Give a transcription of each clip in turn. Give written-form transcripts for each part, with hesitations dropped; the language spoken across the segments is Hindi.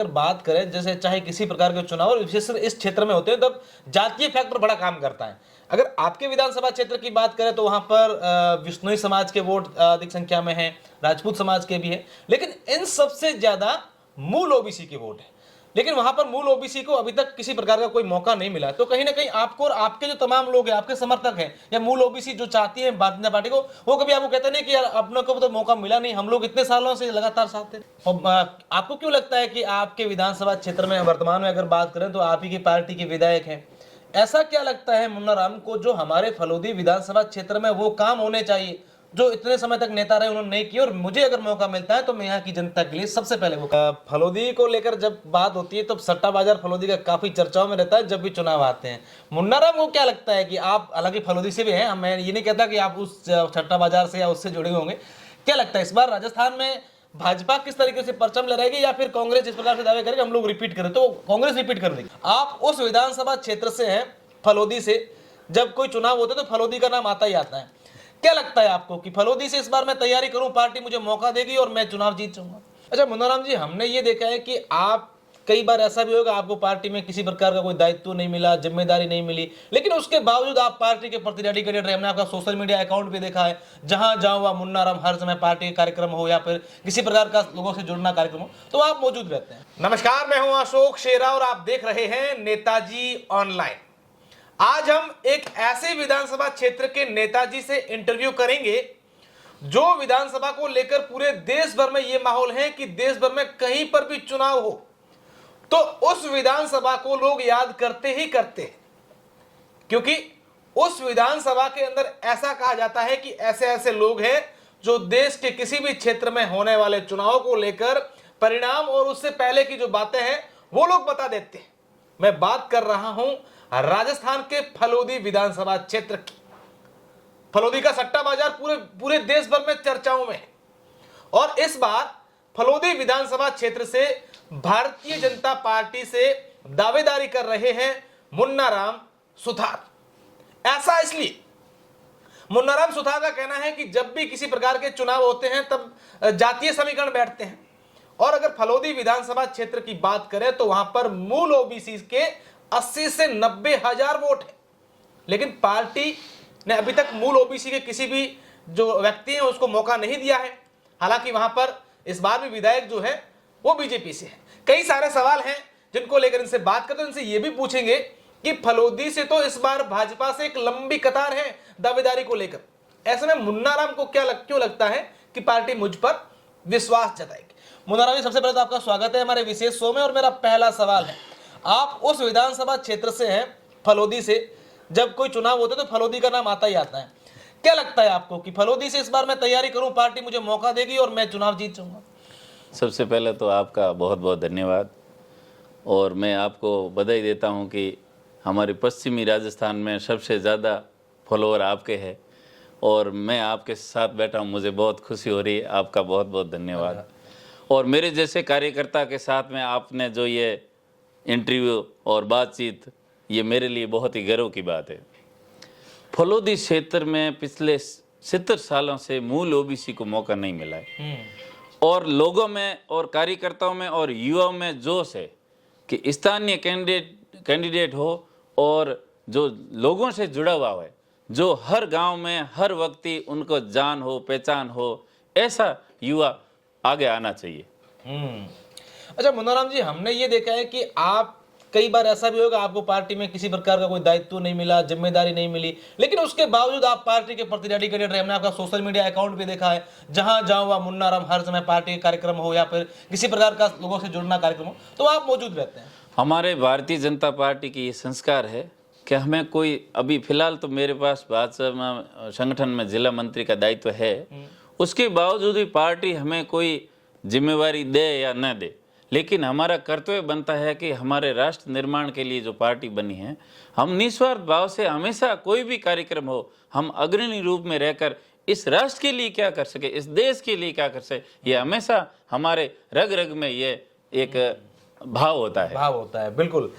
अगर बात करें जैसे चाहे किसी प्रकार के चुनाव और विशेषकर इस क्षेत्र में होते हैं तब जातीय फैक्टर बड़ा काम करता है। अगर आपके विधानसभा क्षेत्र की बात करें तो वहां पर विश्नोई समाज के वोट अधिक संख्या में हैं, राजपूत समाज के भी हैं, लेकिन इन सबसे ज्यादा मूल ओबीसी के वोट हैं। लेकिन वहां पर मूल ओबीसी को अभी तक किसी प्रकार का कोई मौका नहीं मिला। तो कहीं ना कहीं आपको और आपके जो तमाम लोग हैं, आपके समर्थक हैं या मूल ओबीसी जो चाहती है भारतीय जनता पार्टी को, वो कभी आपको कहते नहीं कि यार अपने को तो मौका मिला नहीं, हम लोग इतने सालों से लगातार साथ थे। आपको क्यों लगता है कि आपके विधानसभा क्षेत्र में वर्तमान में अगर बात करें तो आप ही की पार्टी के विधायक हैं, ऐसा क्या लगता है मुन्ना राम को जो हमारे फलोदी विधानसभा क्षेत्र में वो काम होने चाहिए जो इतने समय तक नेता रहे उन्होंने नहीं किया, और मुझे अगर मौका मिलता है तो मैं यहाँ की जनता के लिए सबसे पहले वो फलोदी को लेकर जब बात होती है तो सट्टा बाजार फलोदी का काफी चर्चाओं में रहता है जब भी चुनाव आते हैं। मुन्ना राम को क्या लगता है कि आप हालांकि फलोदी से भी हैं, मैं ये नहीं कहता कि आप उस सट्टा बाजार से या उससे जुड़े होंगे, क्या लगता है इस बार राजस्थान में भाजपा किस तरीके से परचम लहराएगी या फिर कांग्रेस इस प्रकार से दावे करेगी हम लोग रिपीट करें, तो कांग्रेस रिपीट कर देगी। आप उस विधानसभा क्षेत्र से हैं फलोदी से, जब कोई चुनाव होता है तो फलोदी का नाम आता ही आता है। क्या लगता है आपको कि फलोदी से इस बार मैं तैयारी करूं, पार्टी मुझे मौका देगी और मैं चुनाव जीत जाऊंगा? अच्छा मुन्ना राम जी, हमने ये देखा है कि आप कई बार ऐसा भी होगा आपको पार्टी में किसी प्रकार का कोई दायित्व नहीं मिला, जिम्मेदारी नहीं मिली, लेकिन उसके बावजूद आप पार्टी के प्रति डेडिकेटेड रहे। हमने आपका सोशल मीडिया अकाउंट भी देखा है, जहां जाऊँ वह मुन्ना राम हर समय पार्टी के कार्यक्रम हो या फिर किसी प्रकार का लोगों से जुड़ना कार्यक्रम हो तो आप मौजूद रहते हैं। नमस्कार, मैं हूं अशोक शेरा और आप देख रहे हैं नेताजी ऑनलाइन। आज हम एक ऐसे विधानसभा क्षेत्र के नेताजी से इंटरव्यू करेंगे जो विधानसभा को लेकर पूरे देश भर में यह माहौल है कि देश भर में कहीं पर भी चुनाव हो तो उस विधानसभा को लोग याद करते ही करते हैं, क्योंकि उस विधानसभा के अंदर ऐसा कहा जाता है कि ऐसे ऐसे लोग हैं जो देश के किसी भी क्षेत्र में होने वाले चुनाव को लेकर परिणाम और उससे पहले की जो बातें हैं वो लोग बता देते हैं। मैं बात कर रहा हूं राजस्थान के फलोदी विधानसभा क्षेत्र की। फलोदी का सट्टा बाजार पूरे देश भर में चर्चाओं में है और इस बार फलोदी विधानसभा क्षेत्र से भारतीय जनता पार्टी से दावेदारी कर रहे हैं मुन्ना राम सुथार। ऐसा इसलिए मुन्ना राम सुथार का कहना है कि जब भी किसी प्रकार के चुनाव होते हैं तब जातीय समीकरण बैठते हैं, और अगर फलोदी विधानसभा क्षेत्र की बात करें तो वहां पर मूल ओबीसी के 80 से 90 हजार वोट है, लेकिन पार्टी ने अभी तक मूल ओबीसी के किसी भी जो व्यक्ति हैं उसको मौका नहीं दिया है। हालांकि वहां पर इस बार भी विधायक जो है वो बीजेपी से है। कई सारे सवाल हैं जिनको लेकर इनसे बात करते हैं। इनसे ये भी पूछेंगे कि फलोदी से तो इस बार भाजपा से एक लंबी कतार है दावेदारी को लेकर, ऐसे में मुन्ना राम को क्यों लगता है कि पार्टी मुझ पर विश्वास जताएगी? मुन्ना राम जी, सबसे पहले तो आपका स्वागत है हमारे विशेष शो में, और मेरा पहला सवाल है, आप उस विधानसभा क्षेत्र से हैं फलोदी से, जब कोई चुनाव होता है तो फलोदी का नाम आता ही आता है। क्या लगता है आपको कि फलोदी से इस बार मैं तैयारी करूं, पार्टी मुझे मौका देगी और मैं चुनाव जीत जाऊंगा? सबसे पहले तो आपका बहुत बहुत धन्यवाद, और मैं आपको बधाई देता हूं कि हमारे पश्चिमी राजस्थान में सबसे ज़्यादा फॉलोअर आपके हैं और मैं आपके साथ बैठा हूं, मुझे बहुत खुशी हो रही है। आपका बहुत बहुत धन्यवाद। और मेरे जैसे कार्यकर्ता के साथ में आपने जो ये इंटरव्यू और बातचीत, ये मेरे लिए बहुत ही गर्व की बात है। फलोदी क्षेत्र में पिछले 70 सालों से मूल ओबीसी को मौका नहीं मिला है और लोगों में और कार्यकर्ताओं में और युवाओं में जोश है कि स्थानीय कैंडिडेट हो और जो लोगों से जुड़ा हुआ है, जो हर गांव में हर व्यक्ति उनको जान हो पहचान हो, ऐसा युवा आगे आना चाहिए। अच्छा मुन्ना राम जी, हमने ये देखा है कि आप कई बार ऐसा भी होगा आपको पार्टी में किसी प्रकार का कोई दायित्व नहीं मिला, जिम्मेदारी नहीं मिली, लेकिन उसके बावजूद आप पार्टी के प्रति डेडिकेटेड रहे। हमने आपका सोशल मीडिया अकाउंट भी देखा है, जहां जाऊँ वह मुन्ना राम हर समय पार्टी के कार्यक्रम हो या फिर किसी प्रकार का लोगों से जुड़ना कार्यक्रम हो तो आप मौजूद रहते हैं। हमारे भारतीय जनता पार्टी की ये संस्कार है कि हमें कोई, अभी फिलहाल तो मेरे पास भाजपा संगठन में जिला मंत्री का दायित्व है, उसके बावजूद भी पार्टी हमें कोई जिम्मेवारी दे या न दे, लेकिन हमारा कर्तव्य बनता है कि हमारे राष्ट्र निर्माण के लिए जो पार्टी बनी है, हम निस्वार्थ भाव से हमेशा कोई भी कार्यक्रम हो, हम अग्रणी रूप में रहकर इस राष्ट्र के लिए क्या कर सके, इस देश के लिए क्या कर सके, ये हमेशा हमारे रग रग में ये एक भाव होता है। बिल्कुल।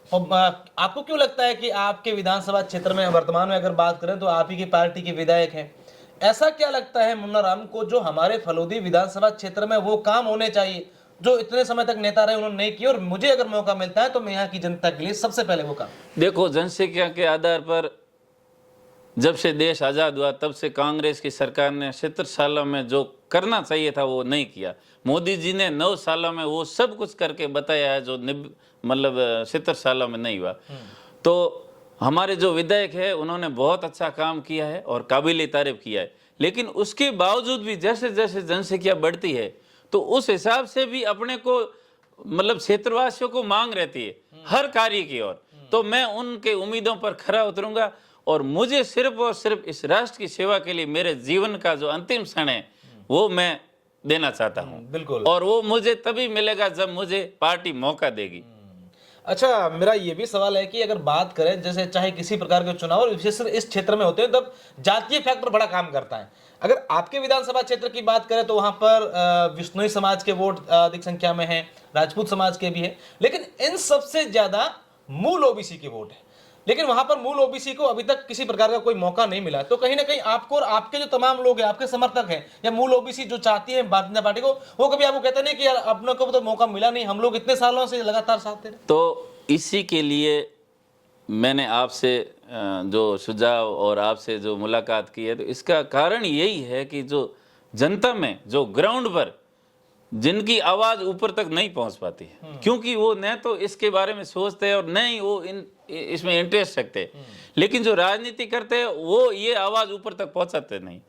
आपको क्यों लगता है कि आपके विधानसभा क्षेत्र में वर्तमान में अगर बात करें तो आप ही की पार्टी के विधायक हैं, ऐसा क्या लगता है मुन्ना राम को जो हमारे फलोदी विधानसभा क्षेत्र में वो काम होने चाहिए जो इतने समय तक नेता रहे उन्होंने नहीं किया, और मुझे अगर मौका मिलता है तो मैं यहाँ की जनता के लिए सबसे पहले वो काम। देखो, जनसंख्या के आधार पर जब से देश आज़ाद हुआ तब से कांग्रेस की सरकार ने 70 सालों में जो करना चाहिए था वो नहीं किया। मोदी जी ने 9 सालों में वो सब कुछ करके बताया है जो मतलब 70 सालों में नहीं हुआ। तो हमारे जो विधायक है उन्होंने बहुत अच्छा काम किया है और काबिल तारीफ किया है, लेकिन उसके बावजूद भी जैसे जैसे जनसंख्या बढ़ती है तो उस हिसाब से भी अपने को मतलब क्षेत्रवासियों को मांग रहती है हर कार्य की ओर। तो मैं उनके उम्मीदों पर खरा उतरूंगा और मुझे सिर्फ और सिर्फ इस राष्ट्र की सेवा के लिए मेरे जीवन का जो अंतिम क्षण है वो मैं देना चाहता हूँ। बिल्कुल। और वो मुझे तभी मिलेगा जब मुझे पार्टी मौका देगी। अच्छा, मेरा ये भी सवाल है कि अगर बात करें जैसे चाहे किसी प्रकार के चुनाव और विशेषकर इस क्षेत्र में होते हैं तब जातीय फैक्टर बड़ा काम करता है। अगर आपके विधानसभा क्षेत्र की बात करें तो वहां पर विश्नोई समाज के वोट अधिक संख्या में हैं, राजपूत समाज के भी हैं, लेकिन इन सबसे ज्यादा मूल ओबीसी के वोट है। लेकिन वहां पर मूल ओबीसी को अभी तक किसी प्रकार का कोई मौका नहीं मिला। तो कहीं ना कहीं आपको और आपके जो तमाम लोग हैं, आपके समर्थक हैं या मूल ओबीसी जो चाहती है भारतीय जनता पार्टी को, वो कभी आपको कहते नहीं कि यार अपने को तो मौका मिला नहीं, हम लोग इतने सालों से लगातार साथ दे रहे। तो इसी के लिए मैंने आपसे जो सुझाव और आपसे जो मुलाकात की है, तो इसका कारण यही है कि जो जनता में जो ग्राउंड पर जिनकी आवाज़ ऊपर तक नहीं पहुंच पाती है, क्योंकि वो न तो इसके बारे में सोचते हैं और न ही वो इसमें इंटरेस्ट रखते हैं, लेकिन जो राजनीति करते हैं वो ये आवाज़ ऊपर तक पहुंचाते नहीं।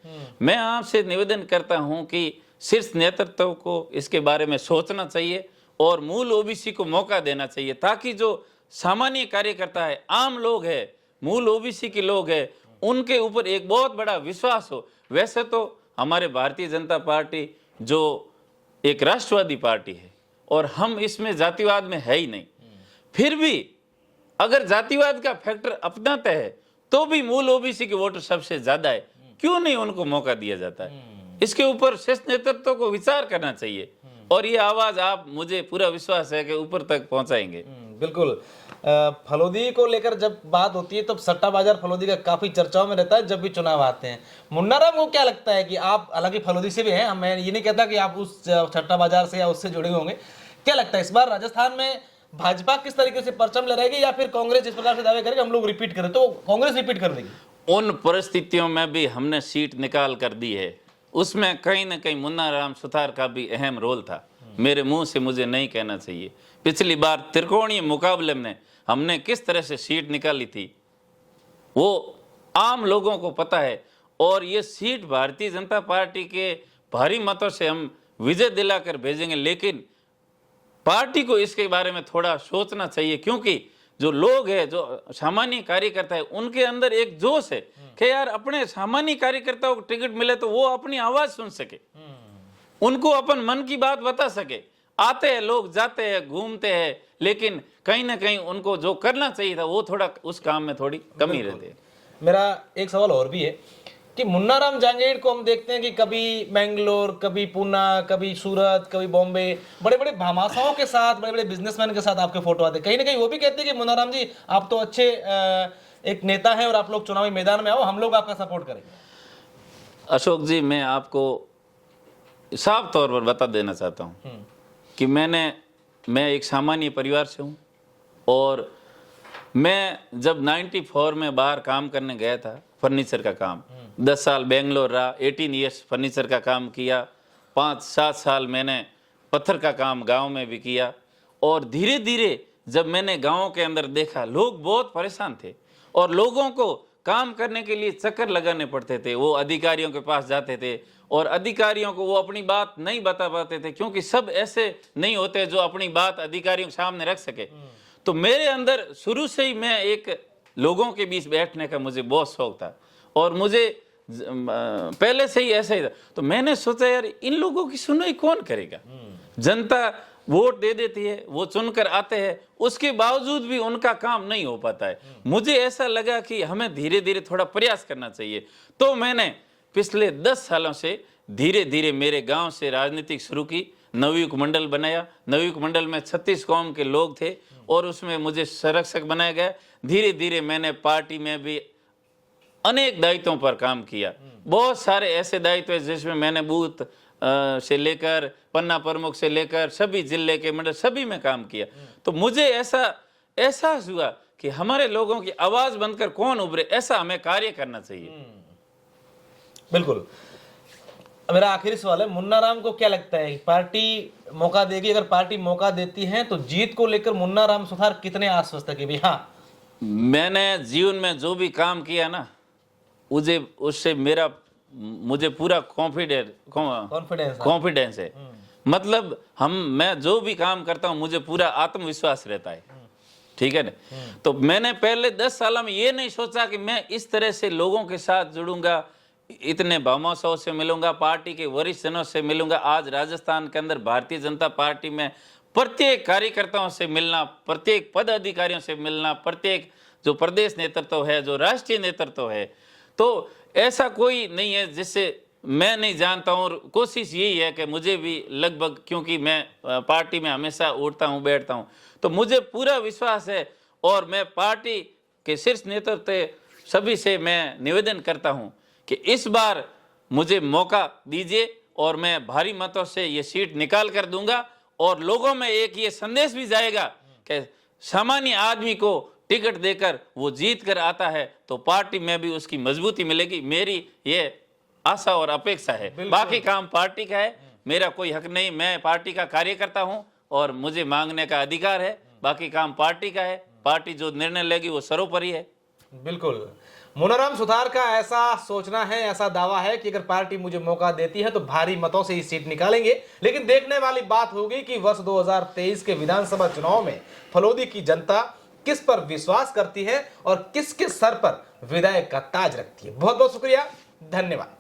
मैं आपसे निवेदन करता हूं कि शीर्ष नेतृत्व को इसके बारे में सोचना चाहिए और मूल ओबीसी को मौका देना चाहिए, ताकि जो सामान्य कार्यकर्ता है, आम लोग है, मूल ओबीसी के लोग हैं, उनके ऊपर एक बहुत बड़ा विश्वास हो। वैसे तो हमारे भारतीय जनता पार्टी जो एक राष्ट्रवादी पार्टी है और हम इसमें जातिवाद में है ही नहीं, फिर भी अगर जातिवाद का फैक्टर अपनाते हैं तो भी मूल ओबीसी के वोटर सबसे ज्यादा है, क्यों नहीं उनको मौका दिया जाता है? इसके ऊपर शीर्ष नेतृत्व को विचार करना चाहिए और ये आवाज आप, मुझे पूरा विश्वास है कि ऊपर तक पहुंचाएंगे। बिल्कुल। फलोदी को लेकर जब बात होती है तो सट्टा बाजार फलोदी का काफी चर्चाओं में रहता है जब भी चुनाव आते हैं। मुन्ना राम को क्या लगता है कि आप, हालांकि फलोदी से भी हैं, मैं ये नहीं कहता कि आप उस सट्टा बाजार से या उससे जुड़े होंगे, क्या लगता है इस बार राजस्थान में भाजपा किस तरीके से परचम लहराएगी या फिर कांग्रेस इस प्रकार से दावे करेगी हम लोग रिपीट करें? तो कांग्रेस रिपीट कर देगी। उन परिस्थितियों में भी हमने सीट निकाल कर दी है, उसमें कहीं ना कहीं मुन्ना राम सुथार का भी अहम रोल था। मेरे मुंह से मुझे नहीं कहना चाहिए, पिछली बार त्रिकोणीय मुकाबले में हमने किस तरह से सीट निकाली थी वो आम लोगों को पता है, और ये सीट भारतीय जनता पार्टी के भारी मतों से हम विजय दिलाकर भेजेंगे। लेकिन पार्टी को इसके बारे में थोड़ा सोचना चाहिए, क्योंकि जो लोग हैं, जो सामान्य कार्यकर्ता है, उनके अंदर एक जोश है कि यार अपने सामान्य कार्यकर्ताओं को टिकट मिले तो वो अपनी आवाज सुन सके, उनको अपन मन की बात बता सके। आते हैं लोग, जाते हैं, घूमते हैं, लेकिन कहीं ना कहीं उनको जो करना चाहिए था वो थोड़ा उस काम में थोड़ी कमी रहती है। मेरा एक सवाल और भी है कि मुन्ना राम जांगेड़ को हम देखते हैं कि कभी मैंगलोर, कभी पूना, कभी सूरत, कभी बॉम्बे, बड़े बड़े भामाशाओं के साथ, बड़े बड़े बिजनेसमैन के साथ आपके फोटो आते हैं। कहीं ना कहीं वो भी कहते हैं कि मुन्ना राम जी आप तो अच्छे एक नेता हैं और आप लोग चुनावी मैदान में आओ, हम लोग आपका सपोर्ट करेंगे। अशोक जी, मैं आपको साफ तौर पर बता देना चाहता हूँ कि मैं एक सामान्य परिवार से हूँ, और मैं जब 94 में बाहर काम करने गया था, फर्नीचर का काम, 10 साल बेंगलोर रहा, 18 ईयर्स फर्नीचर का काम किया, 5-7 साल मैंने पत्थर का काम गांव में भी किया। और धीरे धीरे जब मैंने गांव के अंदर देखा, लोग बहुत परेशान थे और लोगों को काम करने के लिए चक्कर लगाने पड़ते थे। वो अधिकारियों के पास जाते थे और अधिकारियों को वो अपनी बात नहीं बता पाते थे, क्योंकि सब ऐसे नहीं होते जो अपनी बात अधिकारियों के सामने रख सके। तो मेरे अंदर शुरू से ही मैं एक लोगों के बीच बैठने का मुझे बहुत शौक था और मुझे पहले से ही ऐसा ही था। तो मैंने सोचा यार इन लोगों की सुनवाई कौन करेगा? जनता वोट दे देती है, वो चुनकर आते हैं, उसके बावजूद भी उनका काम नहीं हो पाता है। मुझे ऐसा लगा कि हमें धीरे धीरे थोड़ा प्रयास करना चाहिए। तो मैंने पिछले 10 सालों से धीरे धीरे मेरे गांव से राजनीति शुरू की, नवयुग मंडल बनाया। नवयुग मंडल में 36 कौम के लोग थे और उसमें मुझे संरक्षक बनाया गया। धीरे धीरे मैंने पार्टी में भी अनेक दायित्वों पर काम किया। बहुत सारे ऐसे दायित्व हैं जिसमें मैंने बूथ से लेकर पन्ना प्रमुख से लेकर सभी जिले के मंडल सभी में काम किया। तो मुझे ऐसा एहसास हुआ कि हमारे लोगों की आवाज बनकर कौन उभरे, ऐसा हमें कार्य करना चाहिए। बिल्कुल। मेरा आखिरी सवाल है, मुन्ना राम को क्या लगता है कि पार्टी मौका देगी? अगर पार्टी मौका देती है तो जीत को लेकर मुन्ना राम सुथार कितने आश्वस्त है कि भाई हाँ? मैंने जीवन में जो भी काम किया ना, उससे मुझे पूरा कॉन्फिडेंस है। मतलब मैं जो भी काम करता हूँ मुझे पूरा आत्मविश्वास रहता है, ठीक है ना। तो मैंने पहले 10 साल में ये नहीं सोचा कि मैं इस तरह से लोगों के साथ जुड़ूंगा, इतने भामाशाहों से मिलूंगा, पार्टी के वरिष्ठ जनों से मिलूंगा। आज राजस्थान के अंदर भारतीय जनता पार्टी में प्रत्येक कार्यकर्ताओं से मिलना, प्रत्येक पदाधिकारियों से मिलना, प्रत्येक जो प्रदेश नेतृत्व है, जो राष्ट्रीय नेतृत्व है, तो ऐसा कोई नहीं है जिससे मैं नहीं जानता हूँ। और कोशिश यही है कि मुझे भी लगभग, क्योंकि मैं पार्टी में हमेशा उठता हूँ बैठता हूँ, तो मुझे पूरा विश्वास है। और मैं पार्टी के शीर्ष नेतृत्व सभी से मैं निवेदन करता हूँ कि इस बार मुझे मौका दीजिए और मैं भारी मतों से ये सीट निकाल कर दूंगा। और लोगों में एक ये संदेश भी जाएगा कि सामान्य आदमी को टिकट देकर वो जीत कर आता है तो पार्टी में भी उसकी मजबूती मिलेगी। मेरी ये आशा और अपेक्षा है। बाकी काम पार्टी का है, मेरा कोई हक नहीं। मैं पार्टी का कार्यकर्ता हूं और मुझे मांगने का अधिकार है। बाकी काम पार्टी का है, पार्टी जो निर्णय लेगी वो सर्वोपरि है। बिल्कुल। मुन्ना राम सुथार का ऐसा सोचना है, ऐसा दावा है कि अगर पार्टी मुझे मौका देती है तो भारी मतों से ही सीट निकालेंगे। लेकिन देखने वाली बात होगी कि वर्ष 2023 के विधानसभा चुनाव में फलोदी की जनता किस पर विश्वास करती है और किसके सर पर विधायक का ताज रखती है। बहुत बहुत शुक्रिया, धन्यवाद।